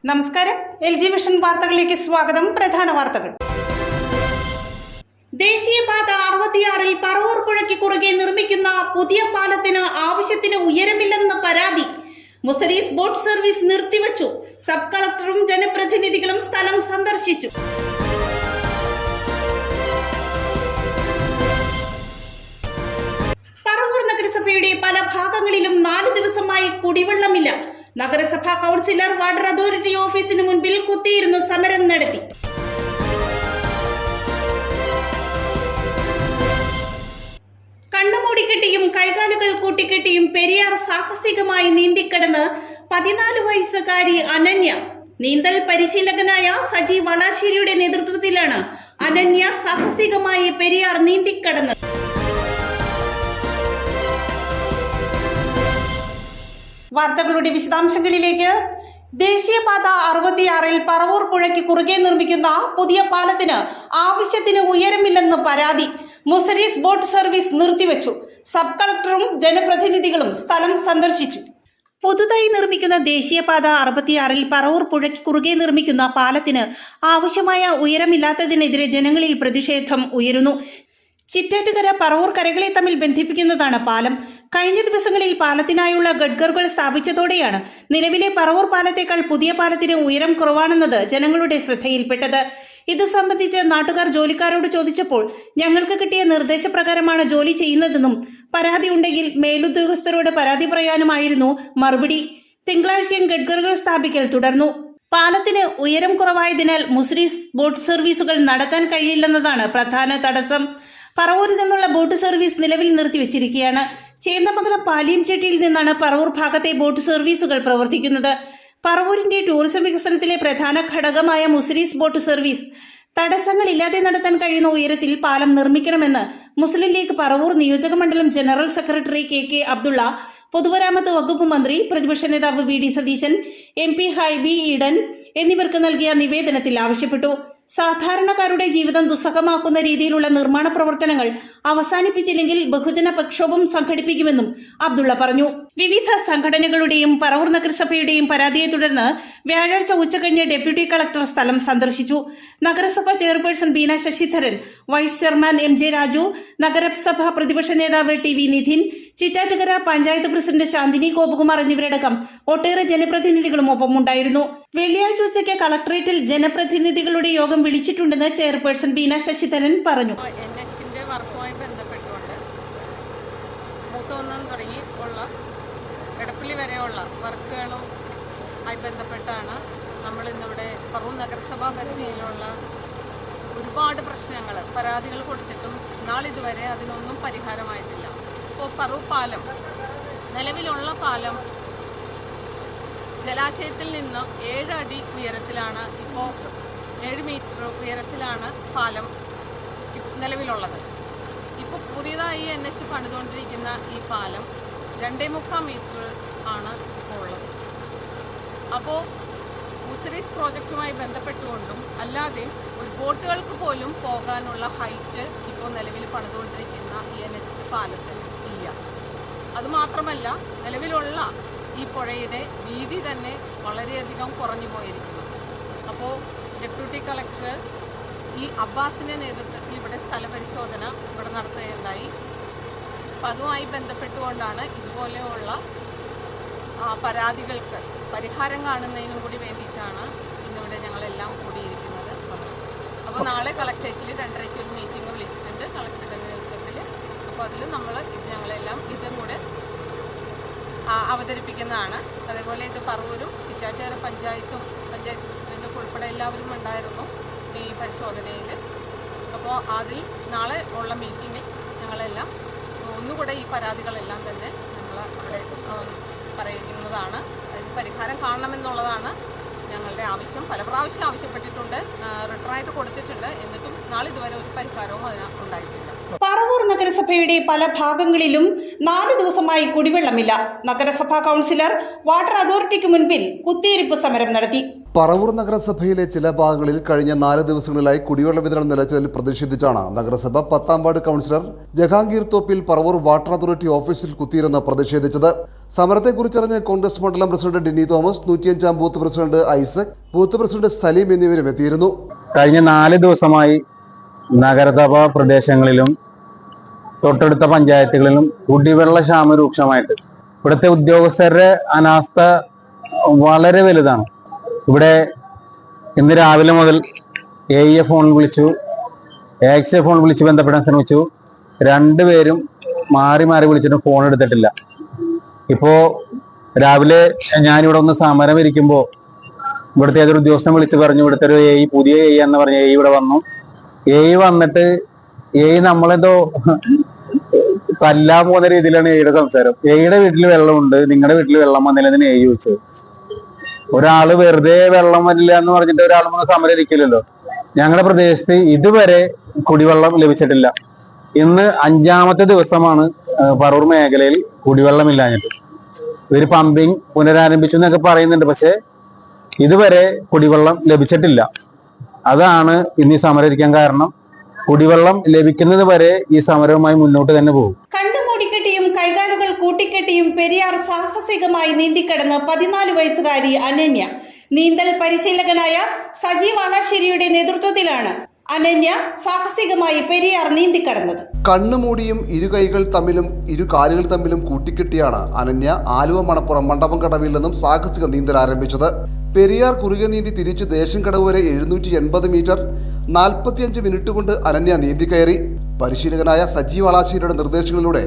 നമസ്കാരം. LG vision വാർത്തകളിലേക്ക് സ്വാഗതം. പ്രധാന വാർത്തകൾ. ദേശീയപാത 66-ൽ പറവൂർ പുഴയ്ക്ക് കുറുകെ നിർമ്മിക്കുന്ന പുതിയ പാലത്തിന് ആവശ്യത്തിന് ഉയരമില്ലെന്ന പരാതി. മുസരീസ് ബോട്ട് സർവീസ് നിർത്തിവച്ചു. സബ് കളക്ടറും ജനപ്രതിനിധികളും സ്ഥലം സന്ദർശിച്ചു. പറവൂർ നഗരസഭയുടെ പല ഭാഗങ്ങളിലും 4 ദിവസമായി കുടിവെള്ളമില്ല. നഗരസഭാ കൗൺസിലർ വാട്ടർ അതോറിറ്റി ഓഫീസിന് മുൻപിൽ കുത്തിയിരുന്ന് സമരം നടത്തി. കണ്ണുമൂടിക്കെട്ടിയും കൈകാലുകൾ കൂട്ടിക്കെട്ടിയും പെരിയാർ സാഹസികമായി നീന്തിക്കടന്ന് 14 വയസ്സുകാരി അനന്യ. നീന്തൽ പരിശീലകനായ സജി വളാശ്ശേരിയുടെ നേതൃത്വത്തിലാണ് അനന്യ സാഹസികമായി പെരിയാർ നീന്തിക്കടന്നത്. വാർത്തകളുടെ വിശദാംശങ്ങളിലേക്ക്. ദേശീയപാത 66-ൽ പറവൂർ പുഴയ്ക്ക് കുറുകെ നിർമ്മിക്കുന്ന പുതിയ പാലത്തിന് ആവശ്യത്തിന് ഉയരമില്ലെന്ന് പരാതി. മുസരീസ് ബോട്ട് സർവീസ് നിർത്തിവച്ചു. സബ് കളക്ടറും ജനപ്രതിനിധികളും സ്ഥലം സന്ദർശിച്ചു. പുതുതായി നിർമ്മിക്കുന്ന ദേശീയപാത 66-ൽ പറവൂർ പുഴയ്ക്ക് കുറുകെ നിർമ്മിക്കുന്ന പാലത്തിന് ആവശ്യമായ ഉയരമില്ലാത്തതിനെതിരെ ജനങ്ങളിൽ പ്രതിഷേധം ഉയരുന്നു. ചിറ്റാറ്റുകര പറവൂർ കരകളെ തമ്മിൽ ബന്ധിപ്പിക്കുന്നതാണ് പാലം. കഴിഞ്ഞ ദിവസങ്ങളിൽ പാലത്തിനായുള്ള ഗഡ്ഗറുകൾ സ്ഥാപിച്ചതോടെയാണ് നിലവിലെ പറവൂർ പാലത്തേക്കാൾ പുതിയ പാലത്തിന് ഉയരം കുറവാണെന്നത് ജനങ്ങളുടെ ശ്രദ്ധയിൽപ്പെട്ടത്. ഇത് സംബന്ധിച്ച് നാട്ടുകാർ ജോലിക്കാരോട് ചോദിച്ചപ്പോൾ ഞങ്ങൾക്ക് കിട്ടിയ നിർദ്ദേശപ്രകാരമാണ് ജോലി ചെയ്യുന്നതെന്നും പരാതി ഉണ്ടെങ്കിൽ മേലുദ്യോഗസ്ഥരോട് പരാതി പറയാനുമായിരുന്നു മറുപടി. തിങ്കളാഴ്ചയും ഗഡ്ഗറുകൾ സ്ഥാപിക്കൽ തുടർന്നു. പാലത്തിന് ഉയരം കുറവായതിനാൽ മുസരീസ് ബോട്ട് സർവീസുകൾ നടത്താൻ കഴിയില്ലെന്നതാണ് പ്രധാന തടസ്സം. പറവൂരിൽ നിന്നുള്ള ബോട്ട് സർവീസ് നിലവിൽ നിർത്തിവച്ചിരിക്കുകയാണ്. ചേന്ദമംഗലം പാലിയംചെട്ടിയിൽ നിന്നാണ് പറവൂർ ഭാഗത്തെ ബോട്ട് സർവീസുകൾ പ്രവർത്തിക്കുന്നത്. പറവൂരിന്റെ ടൂറിസം വികസനത്തിലെ പ്രധാന ഘടകമായ മുസരീസ് ബോട്ട് സർവീസ് തടസ്സങ്ങളില്ലാതെ നടത്താൻ കഴിയുന്ന ഉയരത്തിൽ പാലം നിർമ്മിക്കണമെന്ന് മുസ്ലിം ലീഗ് പറവൂർ നിയോജക മണ്ഡലം ജനറൽ സെക്രട്ടറി KK അബ്ദുള്ള, പൊതുമരാമത്ത് വകുപ്പ് മന്ത്രി പ്രതിപക്ഷ നേതാവ് VD സതീശൻ, MP ഹൈബി ഈഡൻ എന്നിവർക്ക് നൽകിയ നിവേദനത്തിൽ ആവശ്യപ്പെട്ടു. സാധാരണക്കാരുടെ ജീവിതം ദുസ്സഹമാക്കുന്ന രീതിയിലുള്ള നിർമ്മാണ പ്രവർത്തനങ്ങൾ അവസാനിപ്പിച്ചില്ലെങ്കിൽ ബഹുജന പ്രക്ഷോഭം സംഘടിപ്പിക്കുമെന്നും അബ്ദുള്ള പറഞ്ഞു. വിവിധ സംഘടനകളുടെയും പറവൂർ നഗരസഭയുടെയും പരാതിയെ തുടർന്ന് വ്യാഴാഴ്ച ഉച്ചകഴിഞ്ഞ് ഡെപ്യൂട്ടി കളക്ടർ സ്ഥലം സന്ദർശിച്ചു. നഗരസഭാ chairperson Beena Sasidharan, vice chairman MJ Raju, നഗരസഭാ പ്രതിപക്ഷ നേതാവ് TV നിധിൻ, ചിറ്റാറ്റുകര പഞ്ചായത്ത് പ്രസിഡന്റ് ശാന്തിനി ഗോപകുമാർ എന്നിവരടക്കം ഒട്ടേറെ ജനപ്രതിനിധികളും ഒപ്പമുണ്ടായിരുന്നു. വെള്ളിയാഴ്ച ഉച്ചയ്ക്ക് കളക്ടറേറ്റിൽ ജനപ്രതിനിധികളുടെ യോഗം വിളിച്ചിട്ടുണ്ടെന്ന് ചെയർപേഴ്സൺ ബീന ശശിധരൻ പറഞ്ഞു. NHന്റെ വർക്കുമായി ബന്ധപ്പെട്ടുകൊണ്ട് മൂത്തൊന്നും തുടങ്ങി ഉള്ള എടപ്പള്ളി വരെയുള്ള വർക്കുകളും ആയി ബന്ധപ്പെട്ടാണ് നമ്മൾ ഇന്നിവിടെ പറവൂർ നഗരസഭാ പരിധിയിലുള്ള ഒരുപാട് പ്രശ്നങ്ങൾ പരാതികൾ കൊടുത്തിട്ടും നാളിതുവരെ അതിനൊന്നും പരിഹാരമായിട്ടില്ല. ഇപ്പോൾ പറവൂർ പാലം, നിലവിലുള്ള പാലം ജലാശയത്തിൽ നിന്ന് 7 അടി ഉയരത്തിലാണ്, ഇപ്പോൾ 7 മീറ്റർ ഉയരത്തിലാണ് പാലം നിലവിലുള്ളത്. ഇപ്പോൾ പുതിയതായി NH പണിതുകൊണ്ടിരിക്കുന്ന ഈ പാലം 2.25 മീറ്റർ ആണ് ഇപ്പോൾ ഉള്ളത്. അപ്പോൾ മുസരീസ് പ്രോജക്റ്റുമായി ബന്ധപ്പെട്ടുകൊണ്ടും അല്ലാതെയും ഒരു ബോട്ടുകൾക്ക് പോലും പോകാനുള്ള ഹൈറ്റ് ഇപ്പോൾ നിലവിൽ പണിതുകൊണ്ടിരിക്കുന്ന ഈ NH പാലത്തിന് ഇല്ല. അതുമാത്രമല്ല, നിലവിലുള്ള ഈ പുഴയുടെ വീതി തന്നെ വളരെയധികം കുറഞ്ഞു പോയിരിക്കുന്നു. അപ്പോൾ ഡെപ്യൂട്ടി കളക്ടർ അബ്ബാസിൻ്റെ നേതൃത്വത്തിൽ ഇവിടെ സ്ഥലപരിശോധന ഇവിടെ നടത്തുകയുണ്ടായി. അപ്പം അതുമായി ബന്ധപ്പെട്ടുകൊണ്ടാണ് ഇതുപോലെയുള്ള പരാതികൾക്ക് പരിഹാരം കാണുന്നതിനും കൂടി വേണ്ടിയിട്ടാണ് ഇന്നിവിടെ ഞങ്ങളെല്ലാം കൂടിയിരിക്കുന്നത്. അപ്പോൾ നാളെ കളക്ടറേറ്റിൽ 2:30 ഒരു മീറ്റിംഗ് വിളിച്ചിട്ടുണ്ട് കളക്ടറുടെ നേതൃത്വത്തിൽ. അപ്പോൾ അതിൽ ഞങ്ങളെല്ലാം ഇതും കൂടെ അവതരിപ്പിക്കുന്നതാണ്. അതേപോലെ ഇത് പറവൂരും ചിറ്റാറ്റുകര പഞ്ചായത്ത് പ്രസിഡന്റും ഉൾപ്പെടെ എല്ലാവരും ഉണ്ടായിരുന്നു ഈ പരിശോധനയിൽ. അപ്പോൾ അതിൽ നാളെ ഉള്ള മീറ്റിങ്ങിൽ ഞങ്ങളെല്ലാം ഒന്നുകൂടെ ഈ പരാതികളെല്ലാം തന്നെ ഞങ്ങൾ അവിടെ പറയുന്നതാണ്. അതിന് പരിഹാരം കാണണമെന്നുള്ളതാണ് ഞങ്ങളുടെ ആവശ്യം. പല പ്രാവശ്യം ആവശ്യപ്പെട്ടിട്ടുണ്ട്, റിട്ടേണായിട്ട് കൊടുത്തിട്ടുണ്ട്. എന്നിട്ടും നാളിതുവരെ ഒരു പരിഹാരവും അതിനുണ്ടായിട്ടില്ല. പറവൂർ നഗരസഭയുടെ പല ഭാഗങ്ങളിലും 4 ദിവസമായി കുടിവെള്ളമില്ല. നഗരസഭാ കൗൺസിലർ വാട്ടർ അതോറിറ്റിക്ക് മുൻപിൽ കുത്തിയിരിപ്പ് സമരം നടത്തി. പറവൂർ നഗരസഭയിലെ ചില ഭാഗങ്ങളിൽ കഴിഞ്ഞ 4 ദിവസങ്ങളിലായി കുടിവെള്ള വിതരണം നിലച്ചതിൽ പ്രതിഷേധിച്ചാണ് നഗരസഭ 10ാം ward councillor Jahangir Thoppil Paravur water authority ഓഫീസിൽ കുത്തിയിരുന്ന് പ്രതിഷേധിച്ചത്. സമരത്തെക്കുറിച്ചറിഞ്ഞ് കോൺഗ്രസ് മണ്ഡലം പ്രസിഡന്റ് ഡിനി തോമസ്, 105ാം booth president Isaac, booth president Saleem എന്നിവരും എത്തിയിരുന്നു. കഴിഞ്ഞ 4 ദിവസമായി നഗരസഭാ പ്രദേശങ്ങളിലും തൊട്ടടുത്ത പഞ്ചായത്തുകളിലും കുടിവെള്ള ക്ഷാമം രൂക്ഷമായിട്ട് ഇവിടുത്തെ ഉദ്യോഗസ്ഥരുടെ അനാസ്ഥ വളരെ വലുതാണ്. ഇവിടെ ഇന്ന് രാവിലെ മുതൽ AE ഫോൺ വിളിച്ചു, AXA ഫോൺ വിളിച്ച് ബന്ധപ്പെടാൻ ശ്രമിച്ചു. 2 പേരും മാറി മാറി വിളിച്ചിട്ടും ഫോൺ എടുത്തിട്ടില്ല. ഇപ്പോൾ രാവിലെ ഞാനിവിടെ ഒന്ന് സമരം ഇരിക്കുമ്പോൾ ഇവിടുത്തെ ഏതൊരു ഉദ്യോഗസ്ഥൻ വിളിച്ച് പറഞ്ഞു, ഇവിടുത്തെ ഒരു AE, പുതിയ AE എന്ന് പറഞ്ഞ AE ഇവിടെ വന്നു. AE വന്നിട്ട് നമ്മളെന്തോ തല്ലാൻ പോകുന്ന രീതിയിലാണ് AEയുടെ സംസാരം. AEയുടെ വീട്ടിൽ വെള്ളമുണ്ട്, നിങ്ങളുടെ വീട്ടിൽ വെള്ളം വന്നില്ലെന്ന് AE ചോദിച്ചത്. ഒരാള് വെറുതെ വെള്ളം വരില്ല എന്ന് പറഞ്ഞിട്ട് ഒരാൾ വന്ന് സമരം ഇരിക്കില്ലല്ലോ. ഞങ്ങളുടെ പ്രദേശത്ത് ഇതുവരെ കുടിവെള്ളം ലഭിച്ചിട്ടില്ല. ഇന്ന് 5ാമത്തെ ദിവസമാണ് പറവൂർ മേഖലയിൽ കുടിവെള്ളമില്ലാഞ്ഞിട്ട്. ഇവര് പമ്പിങ് പുനരാരംഭിച്ചു എന്നൊക്കെ പറയുന്നുണ്ട്, പക്ഷെ ഇതുവരെ കുടിവെള്ളം ലഭിച്ചിട്ടില്ല. അതാണ് ഇന്ന് ഈ സമരം ഇരിക്കാൻ കാരണം. കുടിവെള്ളം ലഭിക്കുന്നത് വരെ ഈ സമരവുമായി മുന്നോട്ട് തന്നെ പോകും. കണ്ടുമൂടിക്കെട്ടിയും കൈകാലുകൾ കൂട്ടിക്കെട്ടിയും പെരിയാർ സാഹസികമായി നീന്തിക്കടന്ന് 14 വയസ്സുകാരി അനന്യ. നീന്തൽ പരിശീലകനായ സജീവ് വാളാശ്ശേരിയുടെ നേതൃത്വത്തിലാണ് അനന്യ സാഹസികമായി പെരിയാർ നീന്തിക്കടന്നത്. കണ്ണുമൂടിയും ഇരുകൈകൾ തമ്മിലും ഇരുകാലുകൾ തമ്മിലും കൂട്ടിക്കെട്ടിയാണ് അനന്യ ആലുവ മണപ്പുറം മണ്ഡപം കടവിൽ നിന്നും സാഹസിക നീന്തൽ ആരംഭിച്ചത്. പെരിയാർ കുറുകെ നീന്തി തിരിച്ച് ദേശം കടവ് വരെ 780 മീറ്റർ 45 മിനിറ്റ് കൊണ്ട് അനന്യ നീന്തി കയറി. പരിശീലകനായ സജീവ് വാളാശ്ശേരിയുടെ നിർദ്ദേശങ്ങളിലൂടെ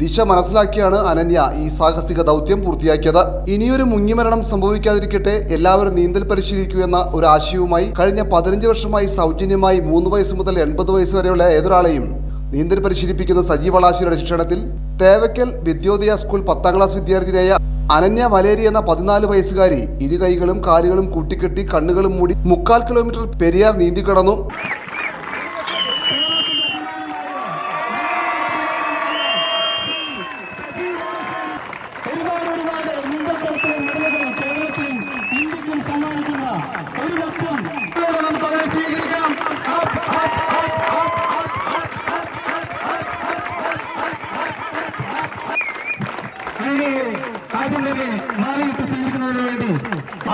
ദിശ മനസ്സിലാക്കിയാണ് അനന്യ ഈ സാഹസിക ദൗത്യം പൂർത്തിയാക്കിയത്. ഇനിയൊരു മുങ്ങിമരണം സംഭവിക്കാതിരിക്കട്ടെ, എല്ലാവരും നീന്തൽ പരിശീലിക്കൂ എന്ന ഒരു ആശയവുമായി കഴിഞ്ഞ 15 വർഷമായി സൗജന്യമായി 3 വയസ്സ് മുതൽ 80 വയസ്സ് വരെയുള്ള ഏതൊരാളെയും നീന്തൽ പരിശീലിപ്പിക്കുന്ന സജീവ് വാളാശ്ശേരിയുടെ ശിക്ഷണത്തിൽ തേവക്കൽ വിദ്യോദയ സ്കൂൾ 10ാം ക്ലാസ് വിദ്യാർത്ഥിനിയായ അനന്യ വലേരി എന്ന 14 വയസ്സുകാരി ഇരുകൈകളും കാലുകളും കൂട്ടിക്കെട്ടി കണ്ണുകളും മൂടി 3/4 കിലോമീറ്റർ പെരിയാർ നീന്തിക്കടന്നു.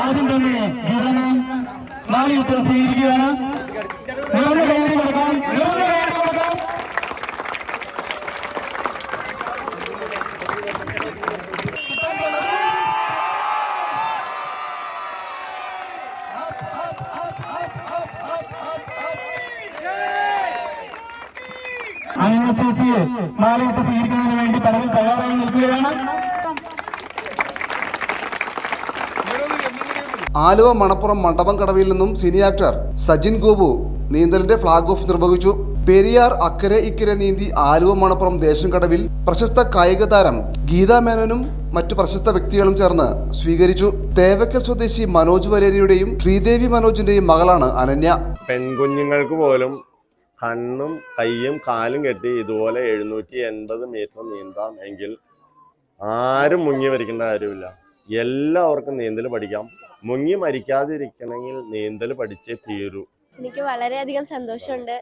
ആദ്യം തന്നെ ഗീതനം നാളിയിട്ട് സ്വീകരിക്കുകയാണ്. അനന്യ ചേച്ചിയെ മാലയിട്ട് സ്വീകരിക്കുന്നതിന് വേണ്ടി പടവിൽ തയ്യാറായി നിൽക്കുകയാണ്. ആലുവ മണപ്പുറം മണ്ഡപം കടവിൽ നിന്നും സിനി ആക്ടർ സജിൻ ഗോപു നീന്തലിന്റെ ഫ്ളാഗ് ഓഫ് നിർവഹിച്ചു. പെരിയാർ അക്കരെ ഇക്കരെ നീന്തി ആലുവ മണപ്പുറം ദേശം കടവിൽ പ്രശസ്ത കായിക താരം ഗീതാ മേനോനും മറ്റു പ്രശസ്ത വ്യക്തികളും ചേർന്ന് സ്വീകരിച്ചു. തേവക്കൽ സ്വദേശി മനോജ് വലേരിയുടെയും ശ്രീദേവി മനോജിന്റെയും മകളാണ് അനന്യ. പെൺകുഞ്ഞുങ്ങൾക്ക് പോലും കണ്ണും കൈയും കാലും കെട്ടി ഇതുപോലെ 780 മീറ്റർ നീന്താം എങ്കിൽ ആരും മുങ്ങി മരിക്കേണ്ട കാര്യമില്ല. എല്ലാവർക്കും നീന്തൽ പഠിക്കാം. മുങ്ങി മരിക്കാതിരിക്കണമെങ്കിൽ നീന്തൽ പഠിച്ചേ തീരൂ. എനിക്ക് വളരെയധികം സന്തോഷമുണ്ട്.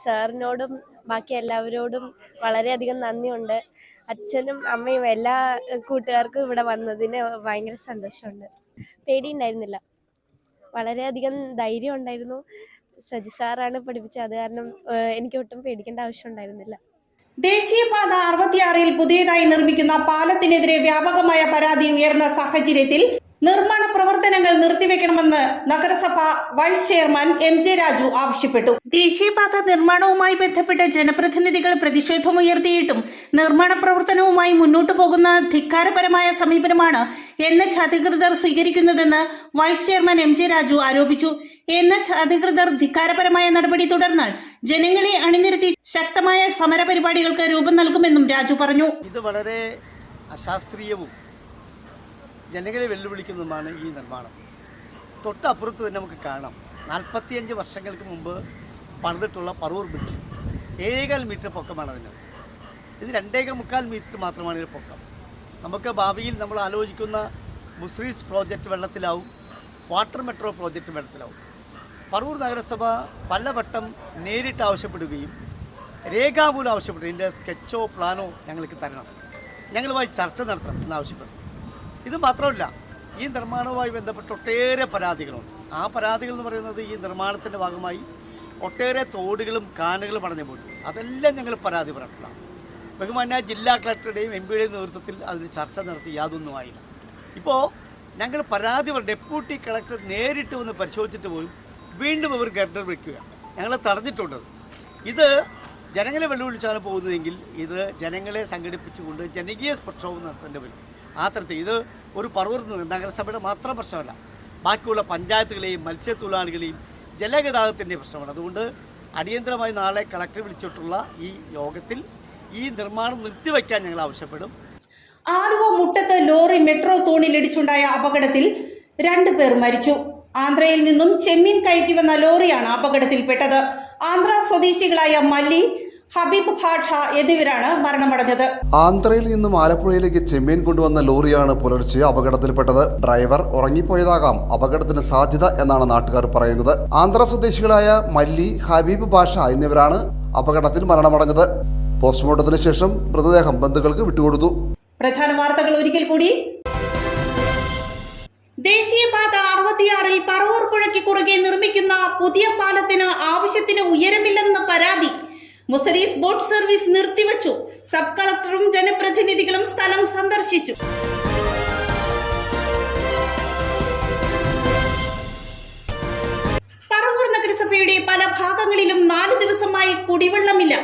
സാറിനോടും ബാക്കി എല്ലാവരോടും വളരെയധികം നന്ദിയുണ്ട്. അച്ഛനും അമ്മയും എല്ലാ കൂട്ടുകാർക്കും ഇവിടെ വന്നതിന് ഭയങ്കര സന്തോഷമുണ്ട്. പേടിയുണ്ടായിരുന്നില്ല, വളരെയധികം ധൈര്യം ഉണ്ടായിരുന്നു. സജി സാറാണ് പഠിപ്പിച്ചത്, അത് കാരണം എനിക്ക് ഒട്ടും പേടിക്കേണ്ട ആവശ്യം ഉണ്ടായിരുന്നില്ല. ദേശീയപാത 66-ൽ പുതിയതായി നിർമ്മിക്കുന്ന പാലത്തിനെതിരെ വ്യാപകമായ പരാതി ഉയർന്ന സാഹചര്യത്തിൽ നിർമ്മാണ പ്രവർത്തനങ്ങൾ നിർത്തിവെക്കണമെന്ന് നഗരസഭ വൈസ് ചെയർമാൻ MJ രാജു ആവശ്യപ്പെട്ടു. ദേശീയപാത നിർമ്മാണവുമായി ബന്ധപ്പെട്ട് ജനപ്രതിനിധികൾ പ്രതിഷേധമുയർത്തിയിട്ടും നിർമ്മാണ പ്രവർത്തനവുമായി മുന്നോട്ടു പോകുന്ന ധിക്കാരപരമായ സമീപനമാണ് NH അധികൃതർ സ്വീകരിക്കുന്നതെന്ന് വൈസ് ചെയർമാൻ MJ രാജു ആരോപിച്ചു. NH അധികൃതർ ധിക്കാരപരമായ നടപടി തുടർന്നാൽ ജനങ്ങളെ അണിനിരത്തി ശക്തമായ സമരപരിപാടികൾക്ക് രൂപം നൽകുമെന്നും രാജു പറഞ്ഞു. ഇത് വളരെ അശാസ്ത്രീയവും ജനങ്ങളെ വെല്ലുവിളിക്കുന്നതുമാണ് ഈ നിർമ്മാണം. തൊട്ടപ്പുറത്ത് തന്നെ നമുക്ക് കാണാം, 45 വർഷങ്ങൾക്ക് മുമ്പ് പണിതിട്ടുള്ള പറവൂർ ബ്രിഡ്ജ് 7.25 മീറ്റർ പൊക്കമാണ് അതിന്. ഇത് 2.25 മീറ്റർ മാത്രമാണ് ഇതിന് പൊക്കം. നമുക്ക് ഭാവിയിൽ നമ്മൾ ആലോചിക്കുന്ന മുസ്രീസ് പ്രോജക്റ്റ് വെള്ളത്തിലാവും, വാട്ടർ മെട്രോ പ്രോജക്റ്റ് വെള്ളത്തിലാവും. പറവൂർ നഗരസഭ പലവട്ടം നേരിട്ട് ആവശ്യപ്പെടുകയും രേഖാമൂലം ആവശ്യപ്പെട്ടു ഇതിൻ്റെ സ്കെച്ചോ പ്ലാനോ ഞങ്ങൾക്ക് തരണം, ഞങ്ങളുമായി ചർച്ച നടത്തണം എന്നാവശ്യപ്പെട്ടു. ഇത് മാത്രമല്ല, ഈ നിർമ്മാണവുമായി ബന്ധപ്പെട്ട് ഒട്ടേറെ പരാതികളുണ്ട്. ആ പരാതികൾ എന്ന് പറയുന്നത് ഈ നിർമ്മാണത്തിൻ്റെ ഭാഗമായി ഒട്ടേറെ തോടുകളും കാനുകളും അടഞ്ഞു പോയി. അതെല്ലാം ഞങ്ങൾ പരാതി പറഞ്ഞിട്ടുള്ളതാണ്. ബഹുമാന്യ ജില്ലാ കളക്ടറുടെയും എം പിയുടെയും നേതൃത്വത്തിൽ അതിന് ചർച്ച നടത്തി യാതൊന്നും ആയില്ല. ഇപ്പോൾ ഞങ്ങൾ പരാതി ഡെപ്യൂട്ടി കളക്ടർ നേരിട്ട് വന്ന് പരിശോധിച്ചിട്ട് പോലും വീണ്ടും അവർ ഗർഡർ വയ്ക്കുക. ഞങ്ങൾ തടഞ്ഞിട്ടുണ്ട്. ഇത് ജനങ്ങളെ വെല്ലുവിളിച്ചാണ് പോകുന്നതെങ്കിൽ ഇത് ജനങ്ങളെ സംഘടിപ്പിച്ചുകൊണ്ട് ജനകീയ പ്രക്ഷോഭം നടത്തേണ്ടി വരും. ആ തരത്തിൽ ഇത് ഒരു പറവൂർ നഗരസഭയുടെ മാത്രം പ്രശ്നമല്ല, ബാക്കിയുള്ള പഞ്ചായത്തുകളെയും മത്സ്യത്തൊഴിലാളികളെയും ജലഗതാഗതത്തിൻ്റെ പ്രശ്നമാണ്. അതുകൊണ്ട് അടിയന്തരമായി നാളെ കളക്ടർ വിളിച്ചിട്ടുള്ള ഈ യോഗത്തിൽ ഈ നിർമ്മാണം നിർത്തിവെക്കാൻ ഞങ്ങൾ ആവശ്യപ്പെടും. ആലുവ മുട്ടത്ത് ലോറി മെട്രോ തൂണിലിടിച്ചുണ്ടായ അപകടത്തിൽ 2 പേർ മരിച്ചു. ആന്ധ്രയിൽ നിന്നും ചെമ്മീൻ കയറ്റി വന്ന ലോറിയാണ് അപകടത്തിൽപ്പെട്ടത്. ആന്ധ്ര സ്വദേശികളായ മല്ലി, ഹബീബ് ഭാഷ എന്നിവരാണ് മരണമടഞ്ഞത്. ആന്ധ്രയിൽ നിന്നും ആലപ്പുഴയിലേക്ക് ചെമ്മീൻ കൊണ്ടുവന്ന ലോറിയാണ് പുലർച്ചെ അപകടത്തിൽപ്പെട്ടത്. ഡ്രൈവർ ഉറങ്ങിപ്പോയതാകാം അപകടത്തിന് സാധ്യത എന്നാണ് നാട്ടുകാർ പറയുന്നത്. ആന്ധ്ര സ്വദേശികളായ മല്ലി, ഹബീബ് ഭാഷ എന്നിവരാണ് അപകടത്തിൽ മരണമടഞ്ഞത്. പോസ്റ്റ്മോർട്ടത്തിന് ശേഷം മൃതദേഹം ബന്ധുക്കൾക്ക് വിട്ടുകൊടുത്തു. പ്രധാന വാർത്തകൾ ഒരിക്കൽ കൂടി. ദേശീയപാത 66-ൽ പറവൂർ പുഴയ്ക്ക് കുറുകെ നിർമ്മിക്കുന്ന പുതിയ പാലത്തിന് ആവശ്യത്തിന് ഉയരമില്ലെന്ന പരാതി. മുസരീസ് ബോട്ട് സർവീസ് നിർത്തിവച്ചു. സബ് കളക്ടറും ജനപ്രതിനിധികളും സ്ഥലം സന്ദർശിച്ചു. പറവൂർ നഗരസഭയുടെ പല ഭാഗങ്ങളിലും 4 ദിവസമായി കുടിവെള്ളമില്ല.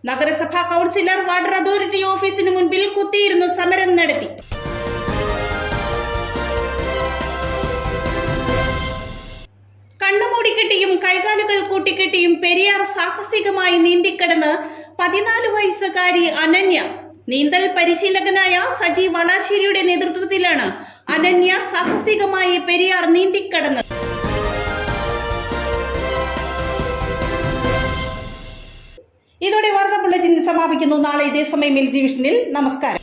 നഗരസഭാ കൗൺസിലർ വാട്ടർ അതോറിറ്റി ഓഫീസിന് മുൻപിൽ കുത്തിയിരുന്ന് സമരം നടത്തി. കണ്ണുമൂടിക്കെട്ടിയും കൈകാലുകൾ കൂട്ടിക്കെട്ടിയും പെരിയാർ സാഹസികമായി നീന്തിക്കടന്ന് 14 വയസ്സുകാരി അനന്യ. നീന്തൽ പരിശീലകനായ സജി വളാശ്ശേരിയുടെ നേതൃത്വത്തിലാണ് അനന്യ സാഹസികമായി പെരിയാർ നീന്തിക്കടന്നത്. ഇതോടെ വാർത്താ ബുള്ളറ്റിൻ സമാപിക്കുന്നു. നാളെ ഇതേ സമയം LG വിഷനിൽ. നമസ്കാരം.